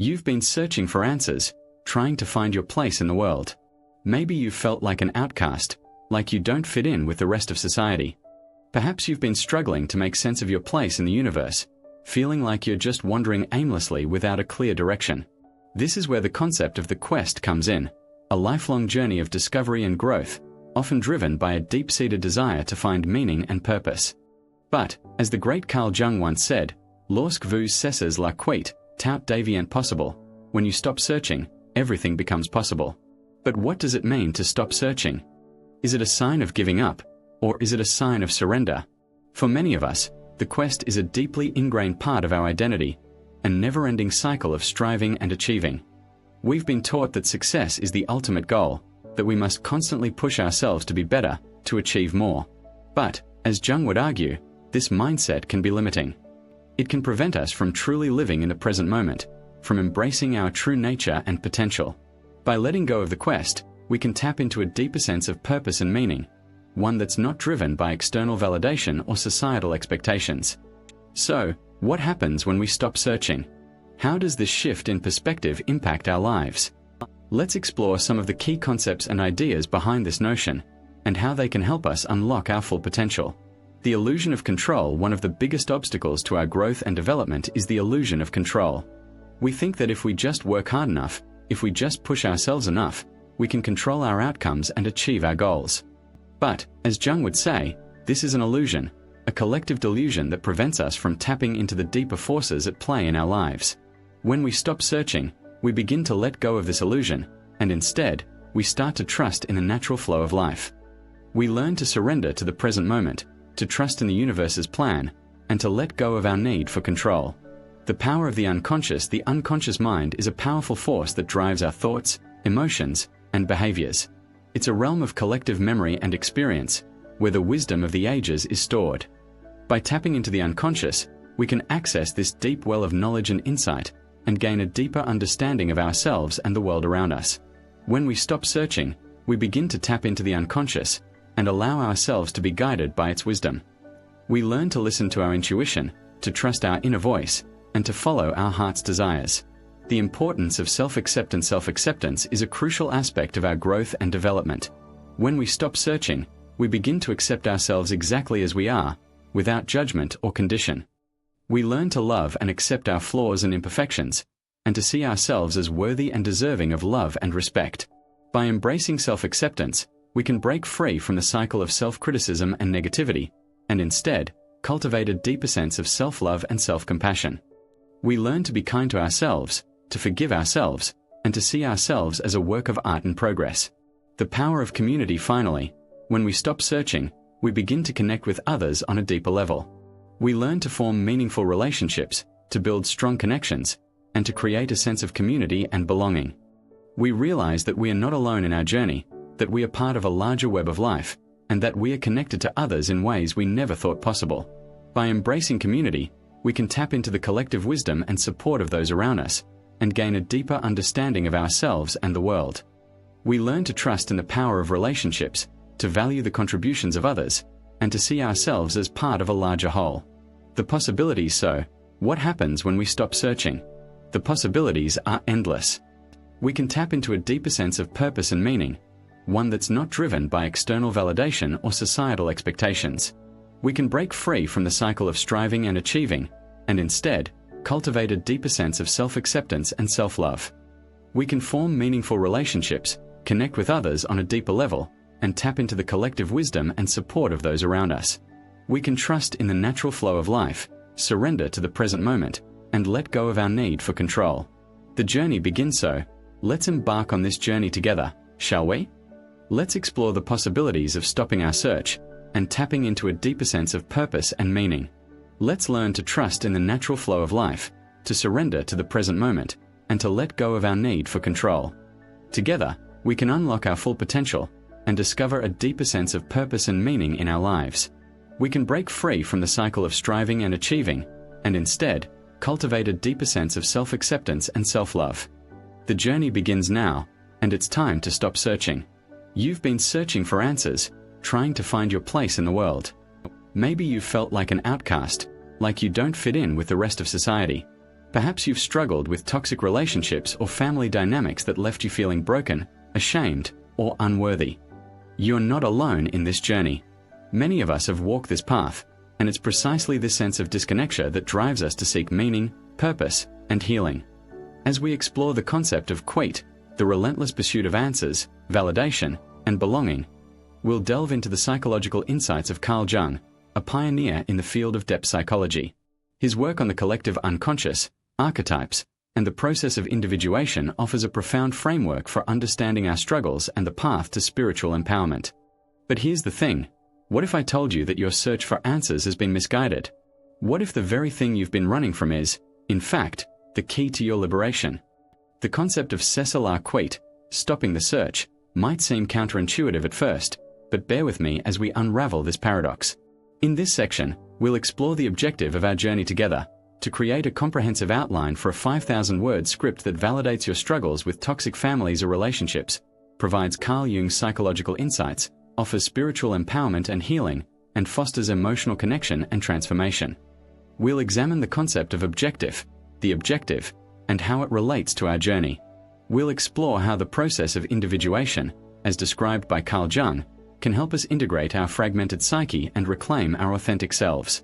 You've been searching for answers, trying to find your place in the world. Maybe you've felt like an outcast, like you don't fit in with the rest of society. Perhaps you've been struggling to make sense of your place in the universe, feeling like you're just wandering aimlessly without a clear direction. This is where the concept of the quest comes in, a lifelong journey of discovery and growth, often driven by a deep-seated desire to find meaning and purpose. But, as the great Carl Jung once said, Lorsque vous cessez la quête, tout devient possible. When you stop searching, everything becomes possible. But what does it mean to stop searching? Is it a sign of giving up, or is it a sign of surrender? For many of us, the quest is a deeply ingrained part of our identity, a never-ending cycle of striving and achieving. We've been taught that success is the ultimate goal, that we must constantly push ourselves to be better, to achieve more. But, as Jung would argue, this mindset can be limiting. It can prevent us from truly living in the present moment, from embracing our true nature and potential. By letting go of the quest, we can tap into a deeper sense of purpose and meaning, one that's not driven by external validation or societal expectations. So, what happens when we stop searching? How does this shift in perspective impact our lives? Let's explore some of the key concepts and ideas behind this notion, and how they can help us unlock our full potential. The illusion of control. One of the biggest obstacles to our growth and development is the illusion of control. We think that if we just work hard enough, if we just push ourselves enough, we can control our outcomes and achieve our goals. But, as Jung would say, this is an illusion, a collective delusion that prevents us from tapping into the deeper forces at play in our lives. When we stop searching, we begin to let go of this illusion, and instead, we start to trust in the natural flow of life. We learn to surrender to the present moment, to trust in the universe's plan, and to let go of our need for control. The power of the unconscious mind is a powerful force that drives our thoughts, emotions, and behaviors. It's a realm of collective memory and experience, where the wisdom of the ages is stored. By tapping into the unconscious, we can access this deep well of knowledge and insight, and gain a deeper understanding of ourselves and the world around us. When we stop searching, we begin to tap into the unconscious, and allow ourselves to be guided by its wisdom. We learn to listen to our intuition, to trust our inner voice, and to follow our heart's desires. The importance of self-acceptance is a crucial aspect of our growth and development. When we stop searching, we begin to accept ourselves exactly as we are, without judgment or condition. We learn to love and accept our flaws and imperfections, and to see ourselves as worthy and deserving of love and respect. By embracing self-acceptance, we can break free from the cycle of self-criticism and negativity, and instead, cultivate a deeper sense of self-love and self-compassion. We learn to be kind to ourselves, to forgive ourselves, and to see ourselves as a work of art in progress. The power of community. Finally, when we stop searching, we begin to connect with others on a deeper level. We learn to form meaningful relationships, to build strong connections, and to create a sense of community and belonging. We realize that we are not alone in our journey, that we are part of a larger web of life, and that we are connected to others in ways we never thought possible. By embracing community, we can tap into the collective wisdom and support of those around us, and gain a deeper understanding of ourselves and the world. We learn to trust in the power of relationships, to value the contributions of others, and to see ourselves as part of a larger whole. The possibilities. So, what happens when we stop searching? The possibilities are endless. We can tap into a deeper sense of purpose and meaning, one that's not driven by external validation or societal expectations. We can break free from the cycle of striving and achieving, and instead, cultivate a deeper sense of self-acceptance and self-love. We can form meaningful relationships, connect with others on a deeper level, and tap into the collective wisdom and support of those around us. We can trust in the natural flow of life, surrender to the present moment, and let go of our need for control. The journey begins. So, let's embark on this journey together, shall we? Let's explore the possibilities of stopping our search, and tapping into a deeper sense of purpose and meaning. Let's learn to trust in the natural flow of life, to surrender to the present moment, and to let go of our need for control. Together, we can unlock our full potential, and discover a deeper sense of purpose and meaning in our lives. We can break free from the cycle of striving and achieving, and instead, cultivate a deeper sense of self-acceptance and self-love. The journey begins now, and it's time to stop searching. You've been searching for answers, trying to find your place in the world. Maybe you've felt like an outcast, like you don't fit in with the rest of society. Perhaps you've struggled with toxic relationships or family dynamics that left you feeling broken, ashamed, or unworthy. You're not alone in this journey. Many of us have walked this path, and it's precisely this sense of disconnection that drives us to seek meaning, purpose, and healing. As we explore the concept of Quête, the relentless pursuit of answers, validation, and belonging, we'll delve into the psychological insights of Carl Jung, a pioneer in the field of depth psychology. His work on the collective unconscious, archetypes, and the process of individuation offers a profound framework for understanding our struggles and the path to spiritual empowerment. But here's the thing. What if I told you that your search for answers has been misguided? What if the very thing you've been running from is, in fact, the key to your liberation? The concept of cessez la quête, stopping the search, might seem counterintuitive at first, but bear with me as we unravel this paradox. In this section, we'll explore the objective of our journey together, to create a comprehensive outline for a 5,000-word script that validates your struggles with toxic families or relationships, provides Carl Jung's psychological insights, offers spiritual empowerment and healing, and fosters emotional connection and transformation. We'll examine the concept of objective, the objective, and how it relates to our journey. We'll explore how the process of individuation, as described by Carl Jung, can help us integrate our fragmented psyche and reclaim our authentic selves.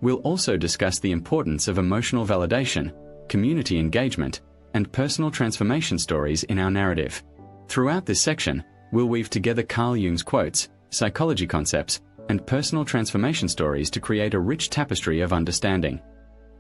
We'll also discuss the importance of emotional validation, community engagement, and personal transformation stories in our narrative. Throughout this section, we'll weave together Carl Jung's quotes, psychology concepts, and personal transformation stories to create a rich tapestry of understanding.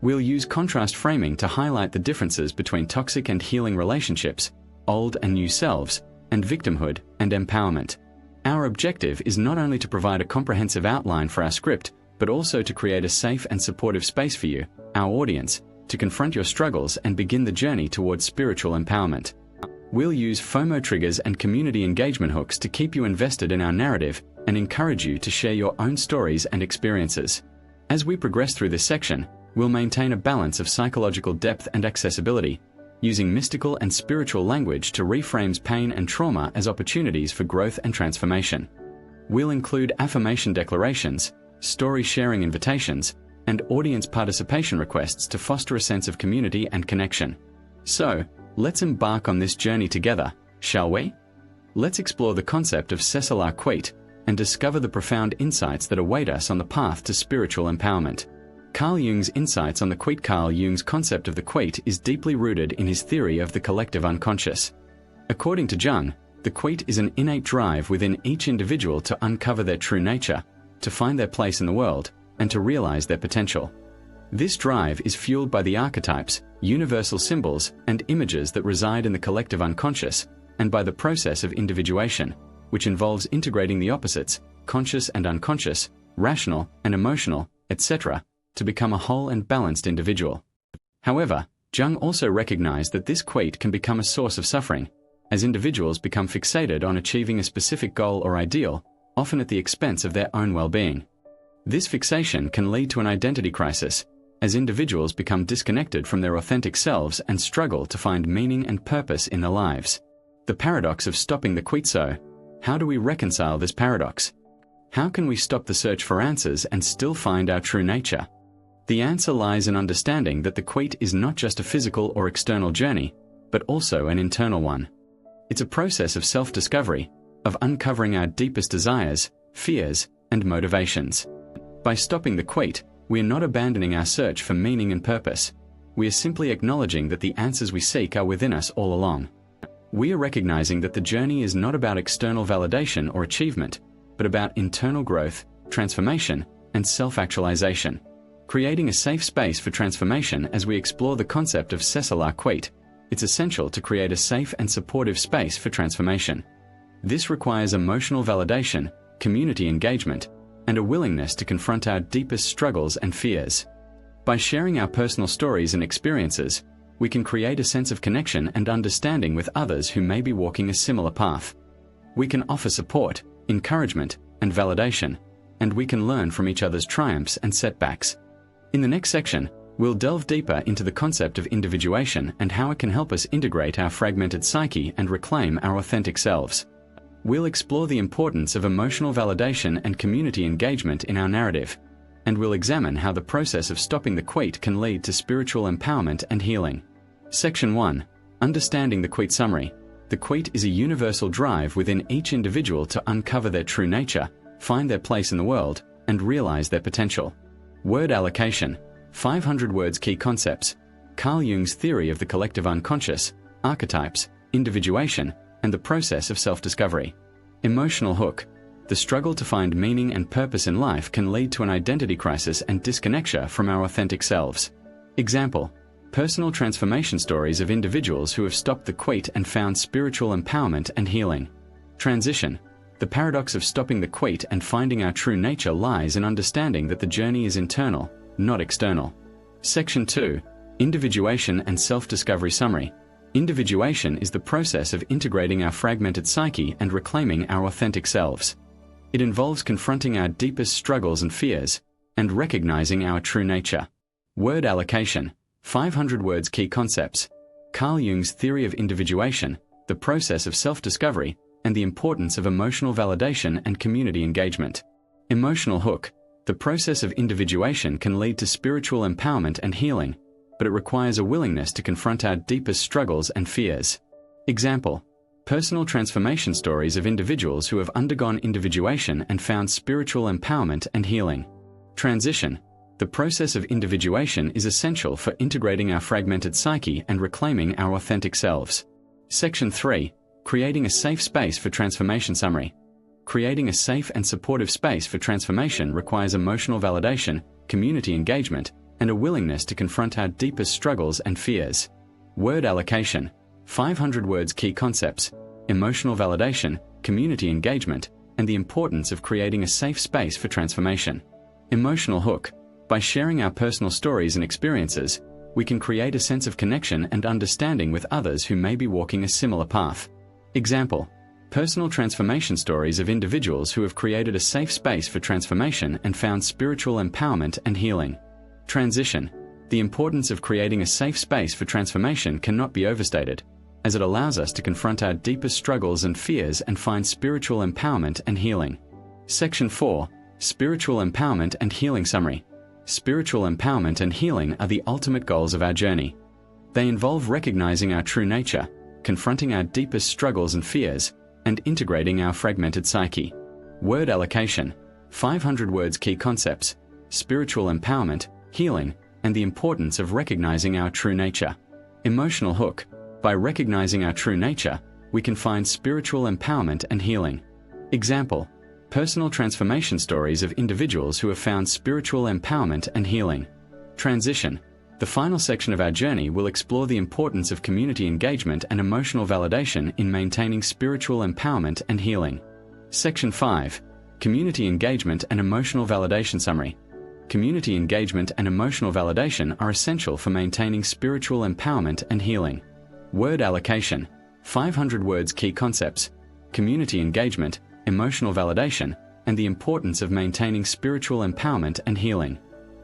We'll use contrast framing to highlight the differences between toxic and healing relationships, old and new selves, and victimhood and empowerment. Our objective is not only to provide a comprehensive outline for our script, but also to create a safe and supportive space for you, our audience, to confront your struggles and begin the journey towards spiritual empowerment. We'll use FOMO triggers and community engagement hooks to keep you invested in our narrative and encourage you to share your own stories and experiences. As we progress through this section, we'll maintain a balance of psychological depth and accessibility, using mystical and spiritual language to reframe pain and trauma as opportunities for growth and transformation. We'll include affirmation declarations, story sharing invitations, and audience participation requests to foster a sense of community and connection. So, let's embark on this journey together, shall we? Let's explore the concept of cessez la quête and discover the profound insights that await us on the path to spiritual empowerment. Carl Jung's insights on the Quête. Carl Jung's concept of the Quête is deeply rooted in his theory of the collective unconscious. According to Jung, the Quête is an innate drive within each individual to uncover their true nature, to find their place in the world, and to realize their potential. This drive is fueled by the archetypes, universal symbols, and images that reside in the collective unconscious, and by the process of individuation, which involves integrating the opposites, conscious and unconscious, rational and emotional, etc., to become a whole and balanced individual. However, Jung also recognized that this Quête can become a source of suffering, as individuals become fixated on achieving a specific goal or ideal, often at the expense of their own well-being. This fixation can lead to an identity crisis, as individuals become disconnected from their authentic selves and struggle to find meaning and purpose in their lives. The paradox of stopping the Quête. So, how do we reconcile this paradox? How can we stop the search for answers and still find our true nature? The answer lies in understanding that the Quête is not just a physical or external journey, but also an internal one. It's a process of self-discovery, of uncovering our deepest desires, fears, and motivations. By stopping the Quête, we are not abandoning our search for meaning and purpose. We are simply acknowledging that the answers we seek are within us all along. We are recognizing that the journey is not about external validation or achievement, but about internal growth, transformation, and self-actualization. Creating a safe space for transformation as we explore the concept of cessez la quête, it's essential to create a safe and supportive space for transformation. This requires emotional validation, community engagement, and a willingness to confront our deepest struggles and fears. By sharing our personal stories and experiences, we can create a sense of connection and understanding with others who may be walking a similar path. We can offer support, encouragement, and validation, and we can learn from each other's triumphs and setbacks. In the next section, we'll delve deeper into the concept of individuation and how it can help us integrate our fragmented psyche and reclaim our authentic selves. We'll explore the importance of emotional validation and community engagement in our narrative, and we'll examine how the process of stopping the quête can lead to spiritual empowerment and healing. Section 1. Understanding the quête summary. The quête is a universal drive within each individual to uncover their true nature, find their place in the world, and realize their potential. Word allocation. 500 words. Key concepts. Carl Jung's theory of the collective unconscious, archetypes, individuation, and the process of self-discovery. Emotional hook. The struggle to find meaning and purpose in life can lead to an identity crisis and disconnection from our authentic selves. Example: personal transformation stories of individuals who have stopped the quête and found spiritual empowerment and healing. Transition. The paradox of stopping the quête and finding our true nature lies in understanding that the journey is internal, not external. Section 2. Individuation and self-discovery summary. Individuation is the process of integrating our fragmented psyche and reclaiming our authentic selves. It involves confronting our deepest struggles and fears, and recognizing our true nature. Word allocation. 500 words. Key concepts. Carl Jung's theory of individuation, the process of self-discovery, and the importance of emotional validation and community engagement. Emotional hook. The process of individuation can lead to spiritual empowerment and healing, but it requires a willingness to confront our deepest struggles and fears. Example: personal transformation stories of individuals who have undergone individuation and found spiritual empowerment and healing. Transition. The process of individuation is essential for integrating our fragmented psyche and reclaiming our authentic selves. Section 3. Creating a safe space for transformation summary. Creating a safe and supportive space for transformation requires emotional validation, community engagement, and a willingness to confront our deepest struggles and fears. Word allocation. 500 words. Key concepts. Emotional validation, community engagement, and the importance of creating a safe space for transformation. Emotional hook. By sharing our personal stories and experiences, we can create a sense of connection and understanding with others who may be walking a similar path. Example: personal transformation stories of individuals who have created a safe space for transformation and found spiritual empowerment and healing. Transition. The importance of creating a safe space for transformation cannot be overstated, as it allows us to confront our deepest struggles and fears and find spiritual empowerment and healing. Section 4. Spiritual empowerment and healing summary. Spiritual empowerment and healing are the ultimate goals of our journey. They involve recognizing our true nature, confronting our deepest struggles and fears, and integrating our fragmented psyche. Word allocation. 500 words. Key concepts. Spiritual empowerment, healing, and the importance of recognizing our true nature. Emotional hook. By recognizing our true nature, we can find spiritual empowerment and healing. Example: personal transformation stories of individuals who have found spiritual empowerment and healing. Transition. The final section of our journey will explore the importance of community engagement and emotional validation in maintaining spiritual empowerment and healing. Section 5. Community engagement and emotional validation summary. Community engagement and emotional validation are essential for maintaining spiritual empowerment and healing. Word allocation. 500 words. Key concepts. Community engagement, emotional validation, and the importance of maintaining spiritual empowerment and healing.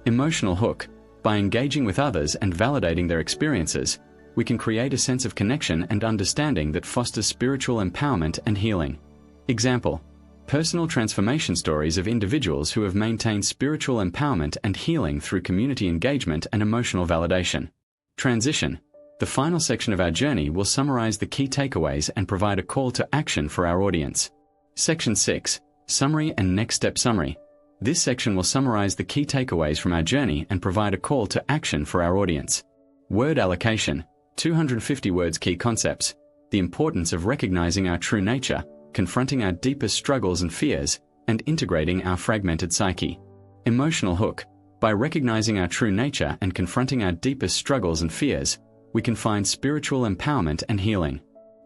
Emotional hook. By engaging with others and validating their experiences, we can create a sense of connection and understanding that fosters spiritual empowerment and healing. Example: personal transformation stories of individuals who have maintained spiritual empowerment and healing through community engagement and emotional validation. Transition. The final section of our journey will summarize the key takeaways and provide a call to action for our audience. Section 6. Summary and next step summary. This section will summarize the key takeaways from our journey and provide a call to action for our audience. Word allocation. 250 words. Key concepts. The importance of recognizing our true nature, confronting our deepest struggles and fears, and integrating our fragmented psyche. Emotional hook. By recognizing our true nature and confronting our deepest struggles and fears, we can find spiritual empowerment and healing.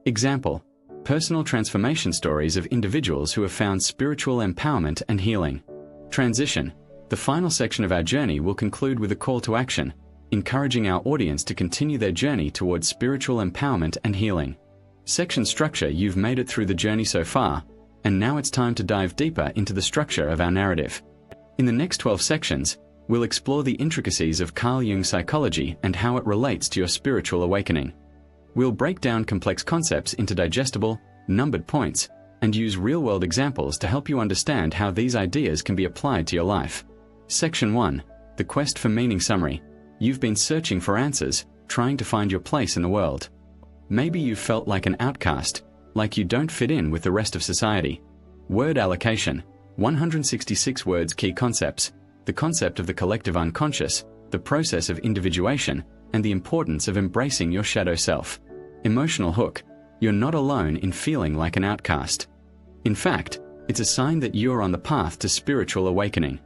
Example: personal transformation stories of individuals who have found spiritual empowerment and healing. Transition. The final section of our journey will conclude with a call to action, encouraging our audience to continue their journey towards spiritual empowerment and healing. Section structure. You've made it through the journey so far, and now it's time to dive deeper into the structure of our narrative. In the next 12 sections, we'll explore the intricacies of Carl Jung's psychology and how it relates to your spiritual awakening. We'll break down complex concepts into digestible, numbered points, and use real-world examples to help you understand how these ideas can be applied to your life. Section 1. The Quest for Meaning Summary. You've been searching for answers, trying to find your place in the world. Maybe you felt like an outcast, like you don't fit in with the rest of society. Word allocation. 166 words. Key concepts. The concept of the collective unconscious, the process of individuation, and the importance of embracing your shadow self. Emotional hook. You're not alone in feeling like an outcast. In fact, it's a sign that you're on the path to spiritual awakening.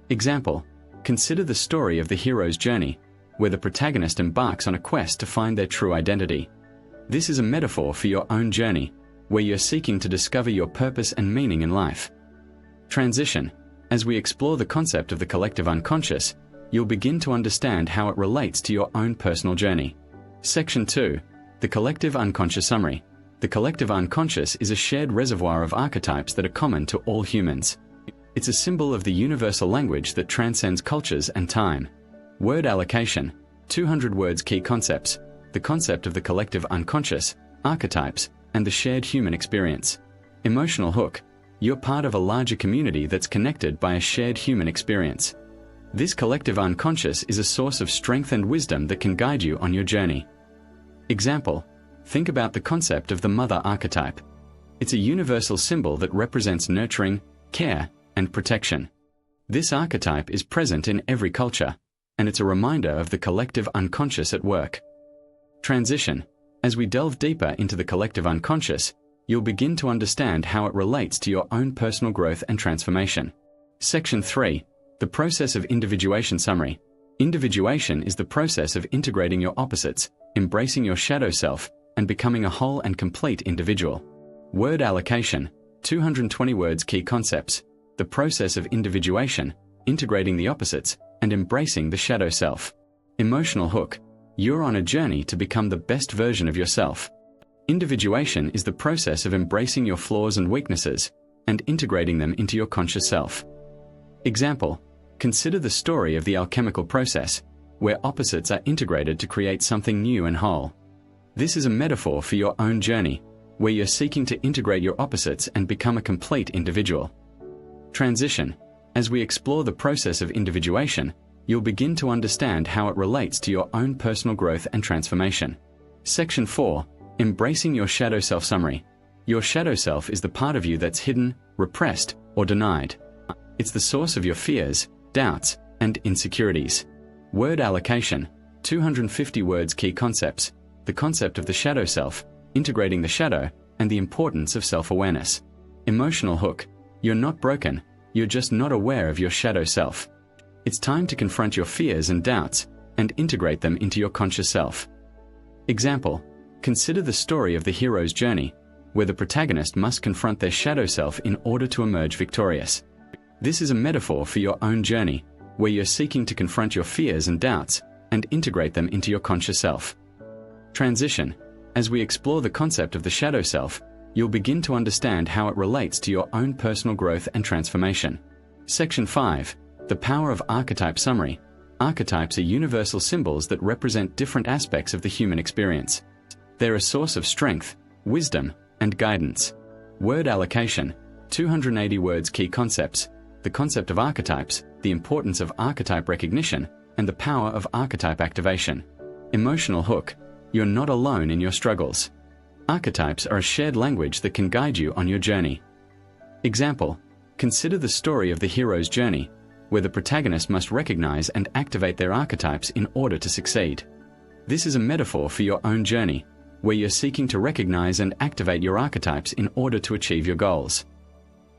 Example. Consider the story of the hero's journey, where the protagonist embarks on a quest to find their true identity. This is a metaphor for your own journey, where you're seeking to discover your purpose and meaning in life. Transition. As we explore the concept of the collective unconscious, you'll begin to understand how it relates to your own personal journey. Section 2. The collective unconscious summary. The collective unconscious is a shared reservoir of archetypes that are common to all humans. It's a symbol of the universal language that transcends cultures and time. Word allocation. 200 words. Key concepts. The concept of the collective unconscious, archetypes, and the shared human experience. Emotional hook. You're part of a larger community that's connected by a shared human experience. This collective unconscious is a source of strength and wisdom that can guide you on your journey. Example. Think about the concept of the mother archetype. It's a universal symbol that represents nurturing, care, and protection. This archetype is present in every culture, and it's a reminder of the collective unconscious at work. Transition. As we delve deeper into the collective unconscious, you'll begin to understand how it relates to your own personal growth and transformation. Section 3. The process of individuation summary. Individuation is the process of integrating your opposites, embracing your shadow self, and becoming a whole and complete individual. Word allocation. 220 words. Key concepts. The process of individuation, integrating the opposites, and embracing the shadow self. Emotional hook. You're on a journey to become the best version of yourself. Individuation is the process of embracing your flaws and weaknesses, and integrating them into your conscious self. Example. Consider the story of the alchemical process, where opposites are integrated to create something new and whole. This is a metaphor for your own journey, where you're seeking to integrate your opposites and become a complete individual. Transition. As we explore the process of individuation, you'll begin to understand how it relates to your own personal growth and transformation. Section 4. Embracing your shadow self summary. Your shadow self is the part of you that's hidden, repressed, or denied. It's the source of your fears, doubts, and insecurities. Word allocation. 250 words. Key concepts. The concept of the shadow self, integrating the shadow, and the importance of self-awareness. Emotional hook. You're not broken, you're just not aware of your shadow self. It's time to confront your fears and doubts, and integrate them into your conscious self. Example. Consider the story of the hero's journey, where the protagonist must confront their shadow self in order to emerge victorious. This is a metaphor for your own journey, where you're seeking to confront your fears and doubts, and integrate them into your conscious self. Transition. As we explore the concept of the shadow self, you'll begin to understand how it relates to your own personal growth and transformation. Section 5. The power of archetype summary. Archetypes are universal symbols that represent different aspects of the human experience. They're a source of strength, wisdom, and guidance. Word allocation. 280 words. Key concepts. The concept of archetypes, the importance of archetype recognition, and the power of archetype activation. Emotional hook. You're not alone in your struggles. Archetypes are a shared language that can guide you on your journey. Example. Consider the story of the hero's journey, where the protagonist must recognize and activate their archetypes in order to succeed. This is a metaphor for your own journey, where you're seeking to recognize and activate your archetypes in order to achieve your goals.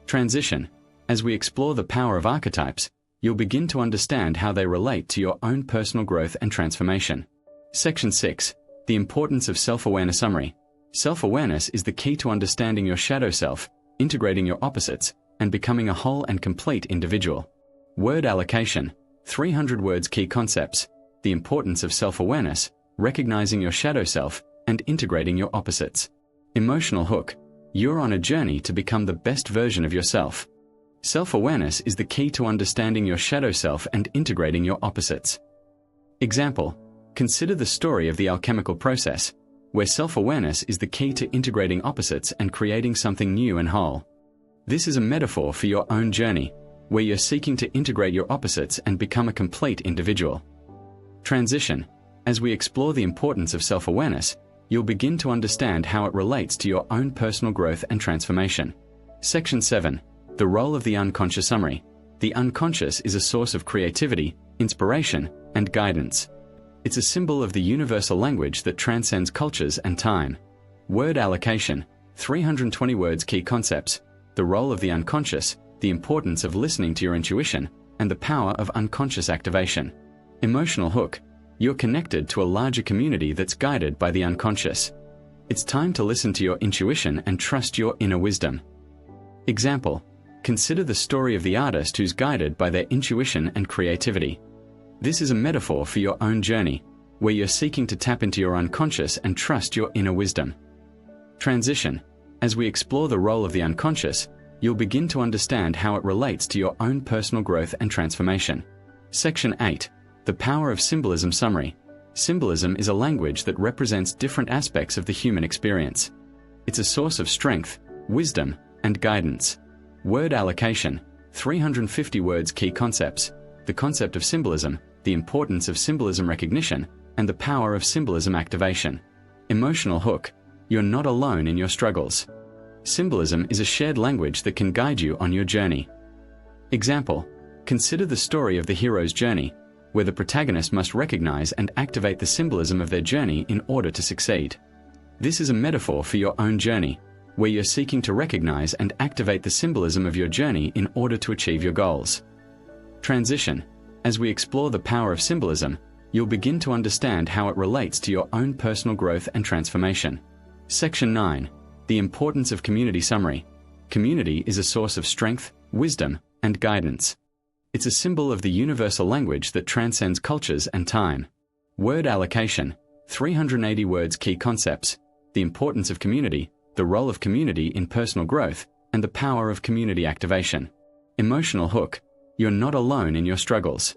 Transition. As we explore the power of archetypes, you'll begin to understand how they relate to your own personal growth and transformation. Section 6. The importance of self-awareness summary. Self-awareness is the key to understanding your shadow self, integrating your opposites, and becoming a whole and complete individual. Word allocation. 300 words. Key concepts. The importance of self-awareness, recognizing your shadow self, and integrating your opposites. Emotional hook. You're on a journey to become the best version of yourself. Self-awareness is the key to understanding your shadow self and integrating your opposites. Example. Consider the story of the alchemical process, where self-awareness is the key to integrating opposites and creating something new and whole. This is a metaphor for your own journey, where you're seeking to integrate your opposites and become a complete individual. Transition. As we explore the importance of self-awareness, you'll begin to understand how it relates to your own personal growth and transformation. Section 7. The role of the unconscious summary. The unconscious is a source of creativity, inspiration, and guidance. It's a symbol of the universal language that transcends cultures and time. Word allocation. 320 words. Key concepts. The role of the unconscious, the importance of listening to your intuition, and the power of unconscious activation. Emotional hook. You're connected to a larger community that's guided by the unconscious. It's time to listen to your intuition and trust your inner wisdom. Example. Consider the story of the artist who's guided by their intuition and creativity. This is a metaphor for your own journey, where you're seeking to tap into your unconscious and trust your inner wisdom. Transition. As we explore the role of the unconscious, you'll begin to understand how it relates to your own personal growth and transformation. Section 8. The power of symbolism summary. Symbolism is a language that represents different aspects of the human experience. It's a source of strength, wisdom, and guidance. Word allocation. 350 words. Key concepts. The concept of symbolism, the importance of symbolism recognition, and the power of symbolism activation. Emotional hook. You're not alone in your struggles. Symbolism is a shared language that can guide you on your journey. Example. Consider the story of the hero's journey, where the protagonist must recognize and activate the symbolism of their journey in order to succeed. This is a metaphor for your own journey, where you're seeking to recognize and activate the symbolism of your journey in order to achieve your goals. Transition. As we explore the power of symbolism, you'll begin to understand how it relates to your own personal growth and transformation. Section 9. The importance of community summary. Community is a source of strength, wisdom, and guidance. It's a symbol of the universal language that transcends cultures and time. Word allocation. 380 words. Key concepts. The importance of community, the role of community in personal growth, and the power of community activation. Emotional hook. You're not alone in your struggles.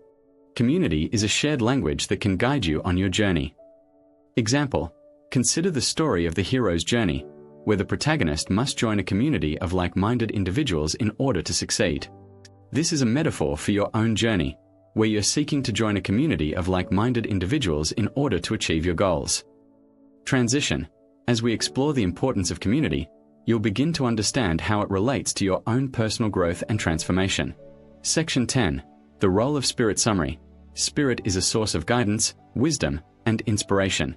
Community is a shared language that can guide you on your journey. Example. Consider the story of the hero's journey, where the protagonist must join a community of like-minded individuals in order to succeed. This is a metaphor for your own journey, where you're seeking to join a community of like-minded individuals in order to achieve your goals. Transition. As we explore the importance of community, you'll begin to understand how it relates to your own personal growth and transformation. Section 10. The role of spirit summary. Spirit is a source of guidance, wisdom, and inspiration.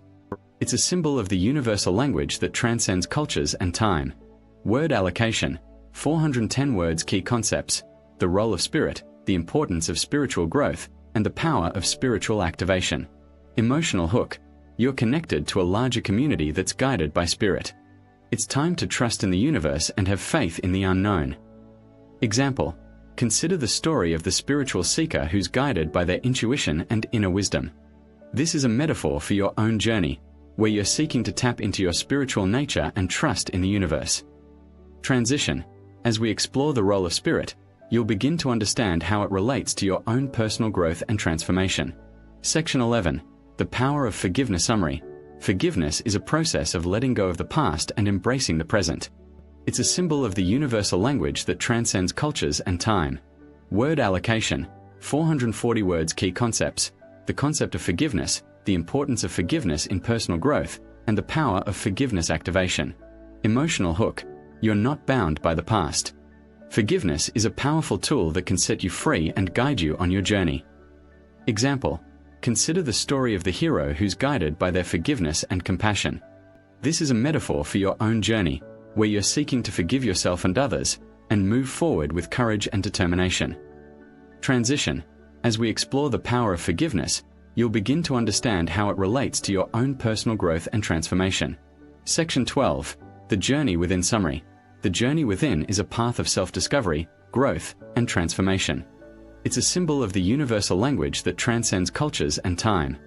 It's a symbol of the universal language that transcends cultures and time. Word allocation. 410 words. Key concepts. The role of spirit, the importance of spiritual growth, and the power of spiritual activation. Emotional hook. You're connected to a larger community that's guided by spirit. It's time to trust in the universe and have faith in the unknown. Example. Consider the story of the spiritual seeker who's guided by their intuition and inner wisdom. This is a metaphor for your own journey, where you're seeking to tap into your spiritual nature and trust in the universe. Transition. As we explore the role of spirit, you'll begin to understand how it relates to your own personal growth and transformation. Section 11. The power of forgiveness summary. Forgiveness is a process of letting go of the past and embracing the present. It's a symbol of the universal language that transcends cultures and time. Word allocation. 440 words. Key concepts. The concept of forgiveness, the importance of forgiveness in personal growth, and the power of forgiveness activation. Emotional hook. You're not bound by the past. Forgiveness is a powerful tool that can set you free and guide you on your journey. Example. Consider the story of the hero who's guided by their forgiveness and compassion. This is a metaphor for your own journey, where you're seeking to forgive yourself and others, and move forward with courage and determination. Transition. As we explore the power of forgiveness, you'll begin to understand how it relates to your own personal growth and transformation. Section 12. The journey within summary. The journey within is a path of self-discovery, growth, and transformation. It's a symbol of the universal language that transcends cultures and time.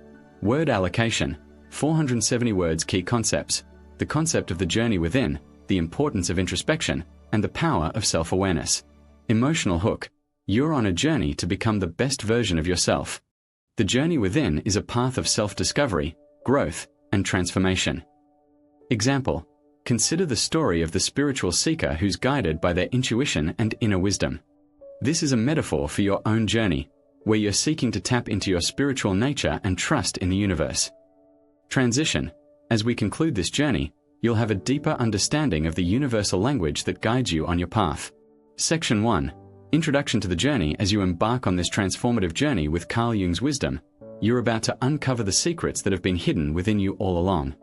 Word allocation. 470 words. Key concepts. The concept of the journey within, the importance of introspection, and the power of self-awareness. Emotional hook. You're on a journey to become the best version of yourself. The journey within is a path of self-discovery, growth, and transformation. Example. Consider the story of the spiritual seeker who's guided by their intuition and inner wisdom. This is a metaphor for your own journey, where you're seeking to tap into your spiritual nature and trust in the universe. Transition. As we conclude this journey, you'll have a deeper understanding of the universal language that guides you on your path. Section 1. Introduction to the journey. As you embark on this transformative journey with Carl Jung's wisdom, you're about to uncover the secrets that have been hidden within you all along.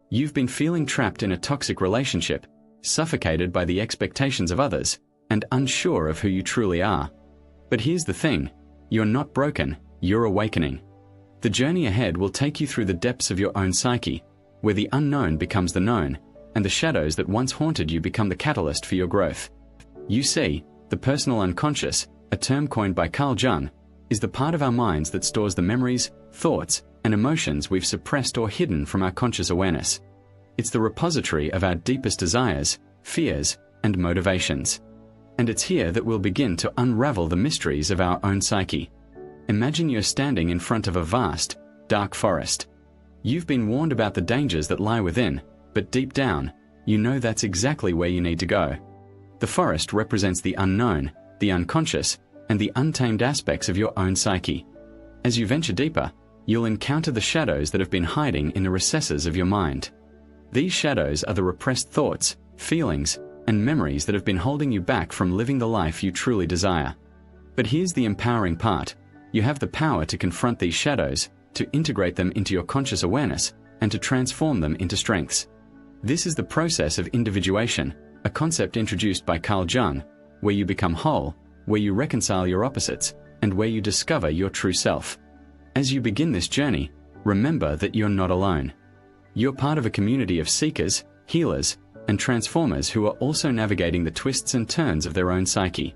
You've been feeling trapped in a toxic relationship, suffocated by the expectations of others, and unsure of who you truly are. But here's the thing, you're not broken, you're awakening. The journey ahead will take you through the depths of your own psyche, where the unknown becomes the known, and the shadows that once haunted you become the catalyst for your growth. You see, the personal unconscious, a term coined by Carl Jung, is the part of our minds that stores the memories, thoughts, and emotions we've suppressed or hidden from our conscious awareness. It's the repository of our deepest desires, fears, and motivations. And it's here that we'll begin to unravel the mysteries of our own psyche. Imagine you're standing in front of a vast, dark forest. You've been warned about the dangers that lie within, but deep down, you know that's exactly where you need to go. The forest represents the unknown, the unconscious, and the untamed aspects of your own psyche. As you venture deeper, you'll encounter the shadows that have been hiding in the recesses of your mind. These shadows are the repressed thoughts, feelings, and memories that have been holding you back from living the life you truly desire. But here's the empowering part. You have the power to confront these shadows, to integrate them into your conscious awareness, and to transform them into strengths. This is the process of individuation, a concept introduced by Carl Jung, where you become whole, where you reconcile your opposites, and where you discover your true self. As you begin this journey, remember that you're not alone. You're part of a community of seekers, healers, and transformers who are also navigating the twists and turns of their own psyche.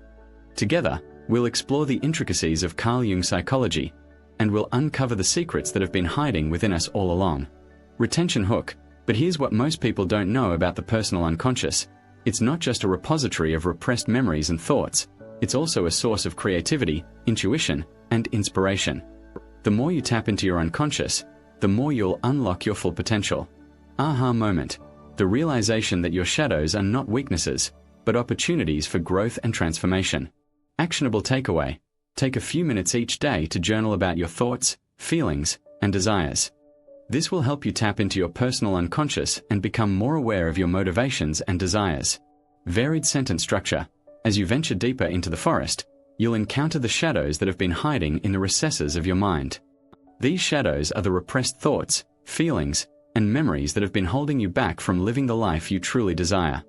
Together, we'll explore the intricacies of Carl Jung's psychology, and we'll uncover the secrets that have been hiding within us all along. Retention hook. But here's what most people don't know about the personal unconscious. It's not just a repository of repressed memories and thoughts, it's also a source of creativity, intuition, and inspiration. The more you tap into your unconscious, the more you'll unlock your full potential. Aha moment. The realization that your shadows are not weaknesses, but opportunities for growth and transformation. Actionable takeaway. Take a few minutes each day to journal about your thoughts, feelings, and desires. This will help you tap into your personal unconscious and become more aware of your motivations and desires. Varied sentence structure. As you venture deeper into the forest, you'll encounter the shadows that have been hiding in the recesses of your mind. These shadows are the repressed thoughts, feelings, and memories that have been holding you back from living the life you truly desire.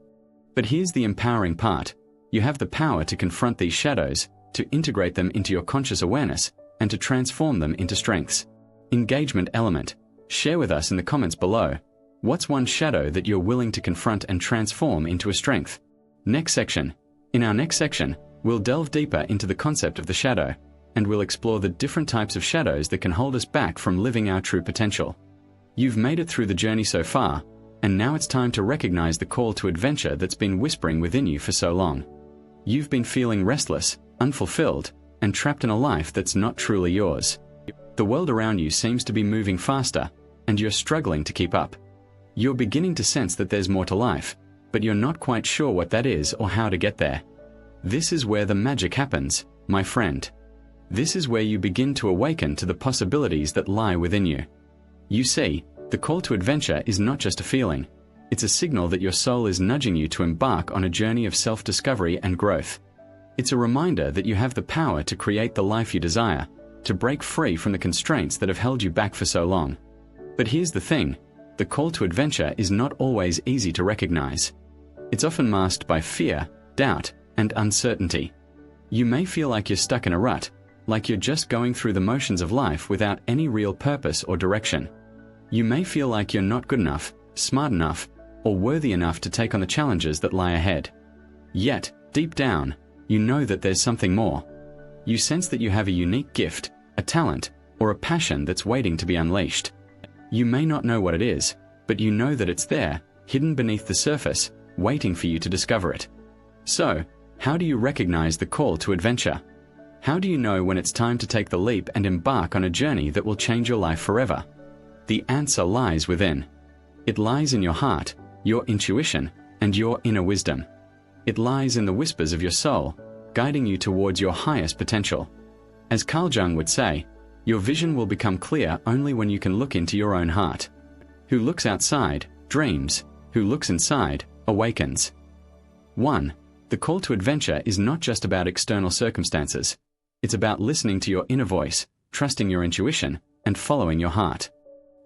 But here's the empowering part. You have the power to confront these shadows, to integrate them into your conscious awareness, and to transform them into strengths. Engagement element. Share with us in the comments below. What's one shadow that you're willing to confront and transform into a strength? Next section. In our next section, we'll delve deeper into the concept of the shadow, and we'll explore the different types of shadows that can hold us back from living our true potential. You've made it through the journey so far, and now it's time to recognize the call to adventure that's been whispering within you for so long. You've been feeling restless, unfulfilled, and trapped in a life that's not truly yours. The world around you seems to be moving faster, and you're struggling to keep up. You're beginning to sense that there's more to life, but you're not quite sure what that is or how to get there. This is where the magic happens, my friend. This is where you begin to awaken to the possibilities that lie within you. You see, the call to adventure is not just a feeling. It's a signal that your soul is nudging you to embark on a journey of self-discovery and growth. It's a reminder that you have the power to create the life you desire, to break free from the constraints that have held you back for so long. But here's the thing, the call to adventure is not always easy to recognize. It's often masked by fear, doubt, and uncertainty. You may feel like you're stuck in a rut, like you're just going through the motions of life without any real purpose or direction. You may feel like you're not good enough, smart enough, or worthy enough to take on the challenges that lie ahead. Yet, deep down, you know that there's something more. You sense that you have a unique gift, a talent, or a passion that's waiting to be unleashed. You may not know what it is, but you know that it's there, hidden beneath the surface, waiting for you to discover it. So, how do you recognize the call to adventure? How do you know when it's time to take the leap and embark on a journey that will change your life forever? The answer lies within. It lies in your heart, your intuition, and your inner wisdom. It lies in the whispers of your soul, guiding you towards your highest potential. As Carl Jung would say, your vision will become clear only when you can look into your own heart. Who looks outside, dreams. Who looks inside, awakens. 1. The call to adventure is not just about external circumstances. It's about listening to your inner voice, trusting your intuition, and following your heart.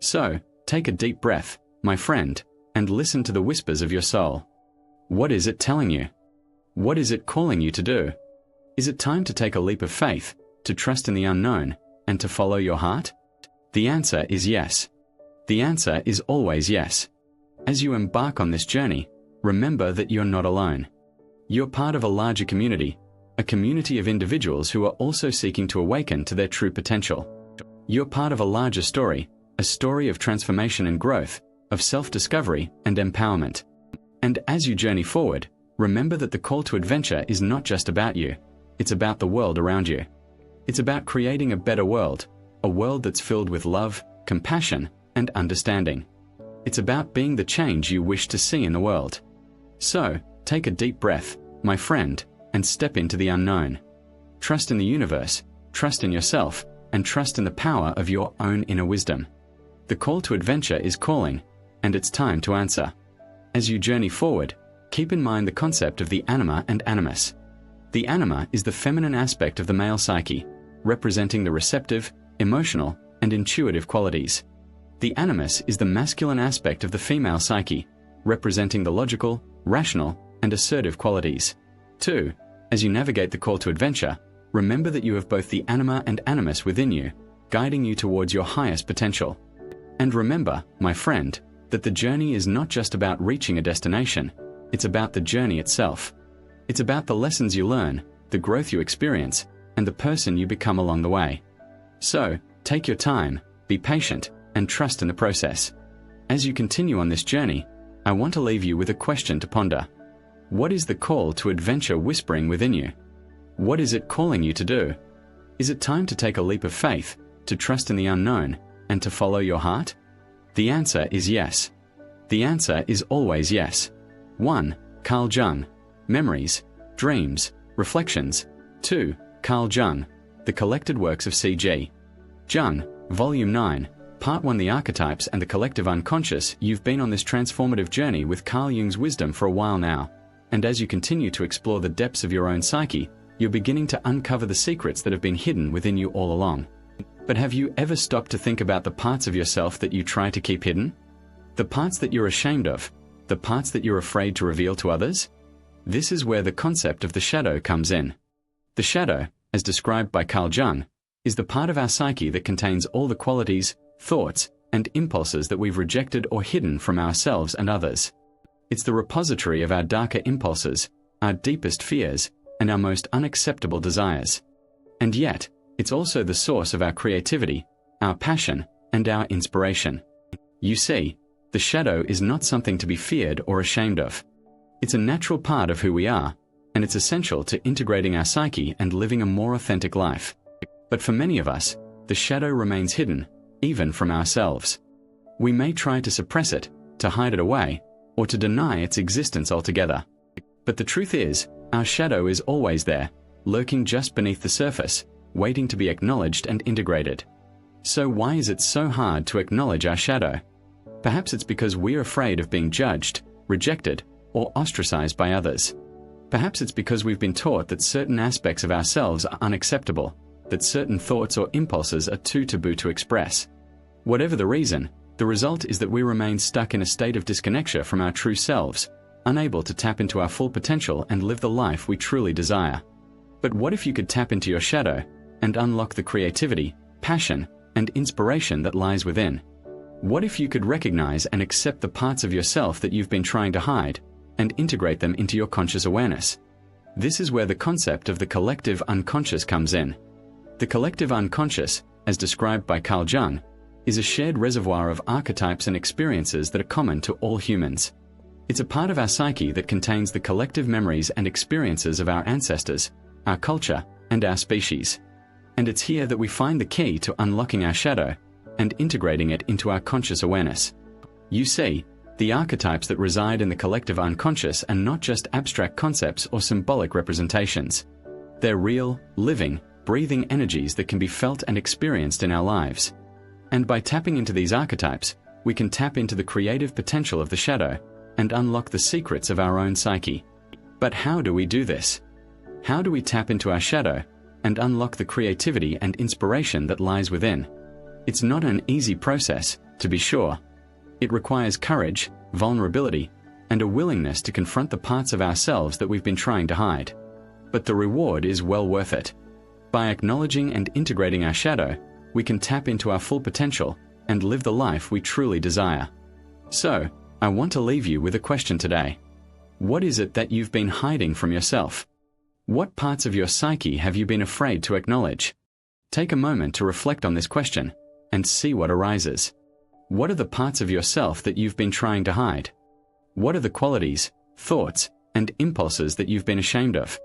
So, take a deep breath, my friend, and listen to the whispers of your soul. What is it telling you? What is it calling you to do? Is it time to take a leap of faith, to trust in the unknown, and to follow your heart? The answer is yes. The answer is always yes. As you embark on this journey, remember that you're not alone. You're part of a larger community, a community of individuals who are also seeking to awaken to their true potential. You're part of a larger story, a story of transformation and growth, of self-discovery and empowerment. And as you journey forward, remember that the call to adventure is not just about you. It's about the world around you. It's about creating a better world, a world that's filled with love, compassion, and understanding. It's about being the change you wish to see in the world. So, take a deep breath, my friend, and step into the unknown. Trust in the universe, trust in yourself, and trust in the power of your own inner wisdom. The call to adventure is calling, and it's time to answer. As you journey forward, keep in mind the concept of the anima and animus. The anima is the feminine aspect of the male psyche, representing the receptive, emotional, and intuitive qualities. The animus is the masculine aspect of the female psyche, representing the logical, rational, and assertive qualities. 2. As you navigate the call to adventure, remember that you have both the anima and animus within you, guiding you towards your highest potential. And remember, my friend, that the journey is not just about reaching a destination, it's about the journey itself. It's about the lessons you learn, the growth you experience, and the person you become along the way. So, take your time, be patient, and trust in the process. As you continue on this journey, I want to leave you with a question to ponder. What is the call to adventure whispering within you? What is it calling you to do? Is it time to take a leap of faith, to trust in the unknown, and to follow your heart? The answer is yes. The answer is always yes. 1. Carl Jung. Memories, Dreams, Reflections. 2. Carl Jung. The Collected Works of C.G. Jung, Volume 9, Part 1. The Archetypes and the Collective Unconscious. You've been on this transformative journey with Carl Jung's wisdom for a while now, and as you continue to explore the depths of your own psyche, you're beginning to uncover the secrets that have been hidden within you all along. But have you ever stopped to think about the parts of yourself that you try to keep hidden? The parts that you're ashamed of, the parts that you're afraid to reveal to others? This is where the concept of the shadow comes in. The shadow, as described by Carl Jung, is the part of our psyche that contains all the qualities, thoughts, and impulses that we've rejected or hidden from ourselves and others. It's the repository of our darker impulses, our deepest fears, and our most unacceptable desires. And yet, it's also the source of our creativity, our passion, and our inspiration. You see, the shadow is not something to be feared or ashamed of. It's a natural part of who we are, and it's essential to integrating our psyche and living a more authentic life. But for many of us, the shadow remains hidden, even from ourselves. We may try to suppress it, to hide it away, or to deny its existence altogether. But the truth is, our shadow is always there, lurking just beneath the surface, waiting to be acknowledged and integrated. So why is it so hard to acknowledge our shadow? Perhaps it's because we're afraid of being judged, rejected, or ostracized by others. Perhaps it's because we've been taught that certain aspects of ourselves are unacceptable, that certain thoughts or impulses are too taboo to express. Whatever the reason, the result is that we remain stuck in a state of disconnection from our true selves, unable to tap into our full potential and live the life we truly desire. But what if you could tap into your shadow and unlock the creativity, passion, and inspiration that lies within? What if you could recognize and accept the parts of yourself that you've been trying to hide and integrate them into your conscious awareness? This is where the concept of the collective unconscious comes in. The collective unconscious, as described by Carl Jung, is a shared reservoir of archetypes and experiences that are common to all humans. It's a part of our psyche that contains the collective memories and experiences of our ancestors, our culture, and our species. And it's here that we find the key to unlocking our shadow and integrating it into our conscious awareness. You see, the archetypes that reside in the collective unconscious are not just abstract concepts or symbolic representations. They're real, living, breathing energies that can be felt and experienced in our lives. And by tapping into these archetypes, we can tap into the creative potential of the shadow and unlock the secrets of our own psyche. But how do we do this? How do we tap into our shadow and unlock the creativity and inspiration that lies within? It's not an easy process, to be sure. It requires courage, vulnerability, and a willingness to confront the parts of ourselves that we've been trying to hide. But the reward is well worth it. By acknowledging and integrating our shadow, we can tap into our full potential and live the life we truly desire. So, I want to leave you with a question today. What is it that you've been hiding from yourself? What parts of your psyche have you been afraid to acknowledge? Take a moment to reflect on this question and see what arises. What are the parts of yourself that you've been trying to hide? What are the qualities, thoughts, and impulses that you've been ashamed of?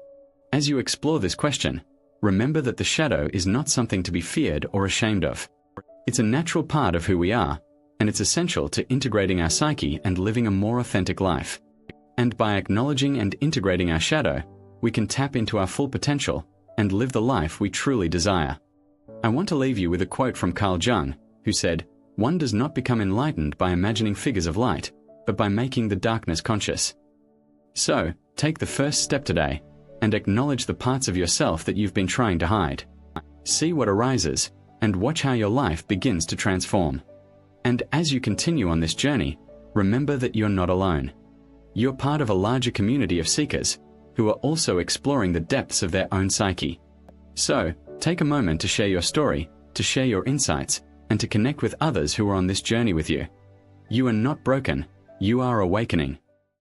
As you explore this question, remember that the shadow is not something to be feared or ashamed of. It's a natural part of who we are, and it's essential to integrating our psyche and living a more authentic life. And by acknowledging and integrating our shadow, we can tap into our full potential and live the life we truly desire. I want to leave you with a quote from Carl Jung, who said, "One does not become enlightened by imagining figures of light, but by making the darkness conscious." So, take the first step today and acknowledge the parts of yourself that you've been trying to hide. See what arises and watch how your life begins to transform. And as you continue on this journey, remember that you're not alone. You're part of a larger community of seekers who are also exploring the depths of their own psyche. So, take a moment to share your story, to share your insights, and to connect with others who are on this journey with you. You are not broken, you are awakening.